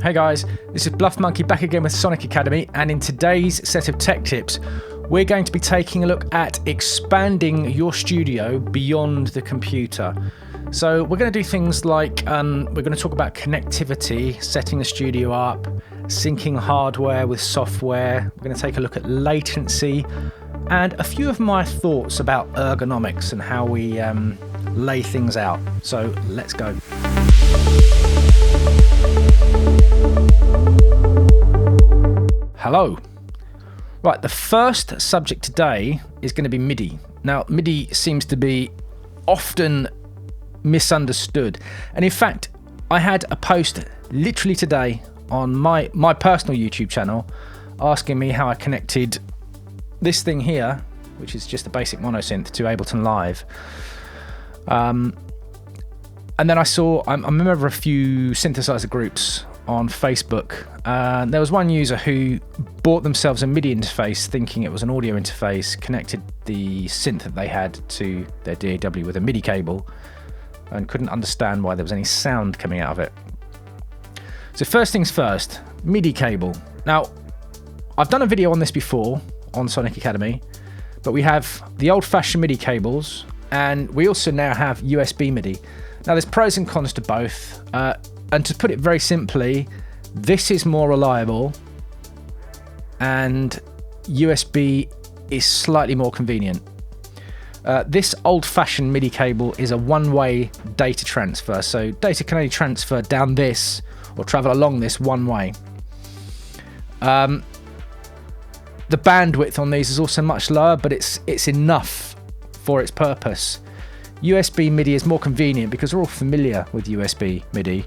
Hey guys, this is Bluffmunkey back again with Sonic Academy, and in today's set of tech tips, we're going to be taking a look at expanding your studio beyond the computer. So we're going to do things like, we're going to talk about connectivity, setting the studio up, syncing hardware with software. We're going to take a look at latency, and a few of my thoughts about ergonomics and how we lay things out. So let's go. Hello. Right, the first subject today is going to be MIDI. Now, MIDI seems to be often misunderstood. And in fact, I had a post literally today on my personal YouTube channel asking me how I connected this thing here, which is just a basic monosynth, to Ableton Live. And then I saw, I'm a member of a few synthesizer groups on Facebook. There was one user who bought themselves a MIDI interface thinking it was an audio interface, connected the synth that they had to their DAW with a Midi cable, and couldn't understand why there was any sound coming out of it. So first things first, Midi cable. Now, I've done a video on this before on Sonic Academy, but we have the old-fashioned Midi cables, and we also now have USB Midi. Now, there's pros and cons to both. And to put it very simply, this is more reliable and USB is slightly more convenient. This old-fashioned Midi cable is a one-way data transfer, so data can only transfer down this or travel along this one way. The bandwidth on these is also much lower, but it's enough for its purpose. USB Midi is more convenient because we're all familiar with USB Midi.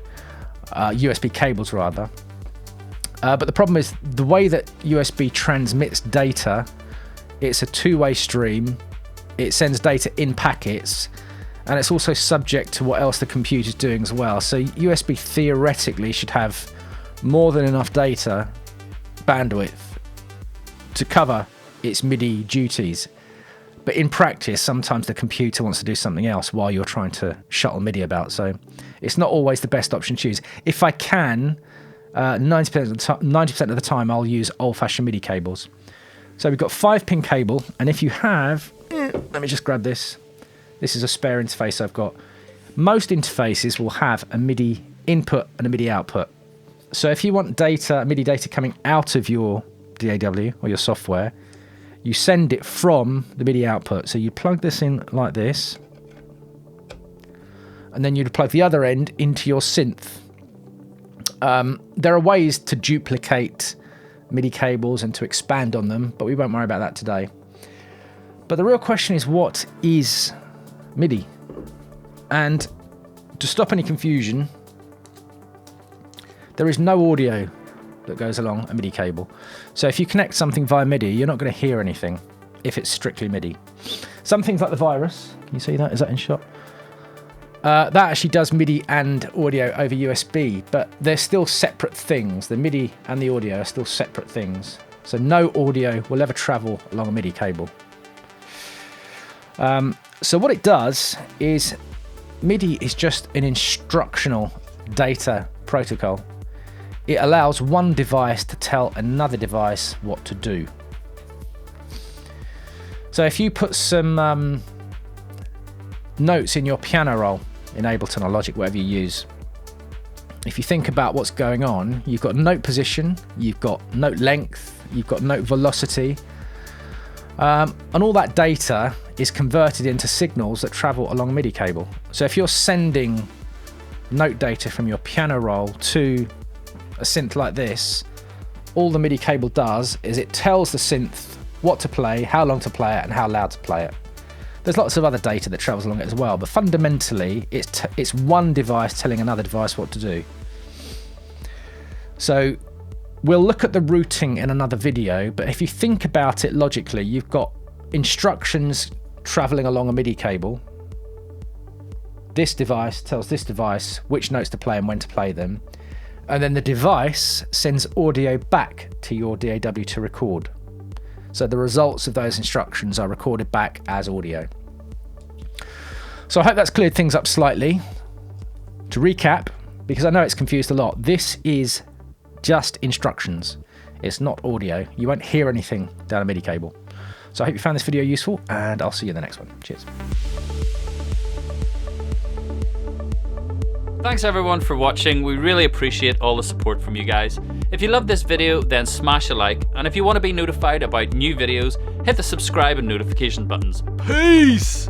USB cables rather, but the problem is the way that USB transmits data. It's a two-way stream. It sends data in packets, and it's also subject to what else the computer's doing as well. So USB theoretically should have more than enough data bandwidth to cover its MIDI duties. But in practice, sometimes the computer wants to do something else while you're trying to shuttle MIDI about. So it's not always the best option to choose. If I can, 90% of the time, I'll use old-fashioned MIDI cables. So we've got 5-pin cable, and if you have, let me just grab this. This is a spare interface I've got. Most interfaces will have a MIDI input and a MIDI output. So if you want data, MIDI data coming out of your DAW or your software, you send it from the MIDI output. So you plug this in like this, and then you'd plug the other end into your synth. There are ways to duplicate MIDI cables and to expand on them, but we won't worry about that today. But the real question is, what is MIDI? And to stop any confusion, there is no audio that goes along a MIDI cable. So if you connect something via MIDI, you're not going to hear anything if it's strictly MIDI. Some things like the Virus, can you see that? Is that in shot? That actually does MIDI and audio over USB, but they're still separate things. The MIDI and the audio are still separate things. So no audio will ever travel along a MIDI cable. So what it does is, MIDI is just an instructional data protocol. It allows one device to tell another device what to do. So if you put some notes in your piano roll in Ableton or Logic, whatever you use, if you think about what's going on, you've got note position, you've got note length, you've got note velocity, and all that data is converted into signals that travel along a MIDI cable. So if you're sending note data from your piano roll to a synth like this, all the MIDI cable does is it tells the synth what to play, how long to play it, and how loud to play it. There's lots of other data that travels along it as well, but fundamentally it's one device telling another device what to do. So we'll look at the routing in another video, but if you think about it logically, you've got instructions traveling along a MIDI cable. This device tells this device which notes to play and when to play them. And then the device sends audio back to your DAW to record. So the results of those instructions are recorded back as audio. So I hope that's cleared things up slightly. To recap, because I know it's confused a lot, this is just instructions. It's not audio. You won't hear anything down a MIDI cable. So I hope you found this video useful, and I'll see you in the next one. Cheers. Thanks everyone for watching. We really appreciate all the support from you guys. If you love this video, then smash a like, and if you want to be notified about new videos, hit the subscribe and notification buttons. Peace!